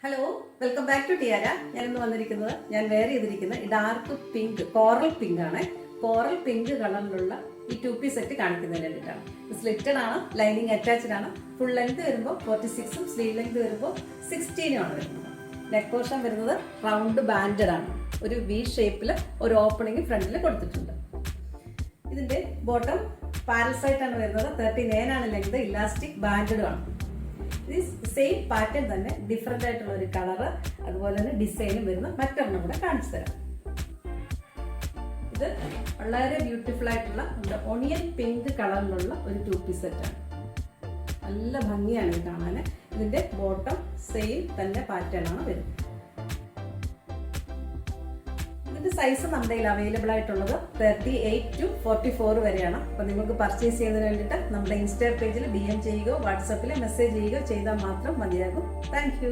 Hello, welcome back to Tiara. ഞാനിന്ന് വന്നിരിക്കുന്നത് wear ചെയ്തിരിക്കുന്ന ഡാർക്ക് പിങ്ക് കോറൽ പിങ്ക് ആണ്. കോറൽ പിങ്ക് കളറിലുള്ള ഈ 2 പീസ് സെറ്റ് കാണിക്കുന്നതിന് വേണ്ടിയിട്ടാണ്. സ്ലിറ്റഡ് ആണ്, ലൈനിങ് അറ്റാച്ച്ഡ് ആണ്. ഫുൾ ലെങ്ത് വരുമ്പോൾ 46ഉം സ്ലീവ് ലെങ്ത് വരുമ്പോൾ 16ഉം ആണ് വരുന്നത്. നെക്ക് പോർഷൻ വരുന്നത് റൗണ്ട് ബാൻഡഡ് ആണ്. ഒരു വി ഷേപ്പിൽ ഒരു ഓപ്പണിംഗ് ഫ്രണ്ടിൽ കൊടുത്തിട്ടുണ്ട്. ഇതിന്റെ ബോട്ടം പാരൽസൈറ്റ് ആണ് വരുന്നത്. 39 ആണ് ലെങ്ത്. ഇലാസ്റ്റിക് ബാൻഡഡ് ആണ്. സെയിം പാറ്റേൺ തന്നെ ഡിഫറെന്റ് ആയിട്ടുള്ള ഒരു കളറ്, അതുപോലെ തന്നെ ഡിസൈനും വരുന്ന മറ്റൊരെണ്ണം കൂടെ കാണിച്ചു തരാം. ഇത് വളരെ ബ്യൂട്ടിഫുൾ ആയിട്ടുള്ള ഓണിയൻ പിങ്ക് കളറിലുള്ള ഒരു 2 പീസ് സെറ്റാണ്. നല്ല ഭംഗിയാണ് ഇത് കാണാൻ. ഇതിന്റെ ബോട്ടം സെയിം തന്നെ പാറ്റേൺ ആണ് വരുന്നത്. ഇതിന്റെ സൈസ് നമ്മുടെ കയ്യിൽ അവൈലബിൾ ആയിട്ടുള്ളത് 38 to 44 വരെയാണ്. അപ്പോൾ നിങ്ങൾക്ക് പർച്ചേസ് ചെയ്യുന്നതിന് വേണ്ടിയിട്ട് നമ്മുടെ ഇൻസ്റ്റാ പേജിൽ DM ചെയ്യുകയോ വാട്സാപ്പിൽ മെസ്സേജ് ചെയ്യുകയോ ചെയ്താൽ മാത്രം മതിയാകും. താങ്ക്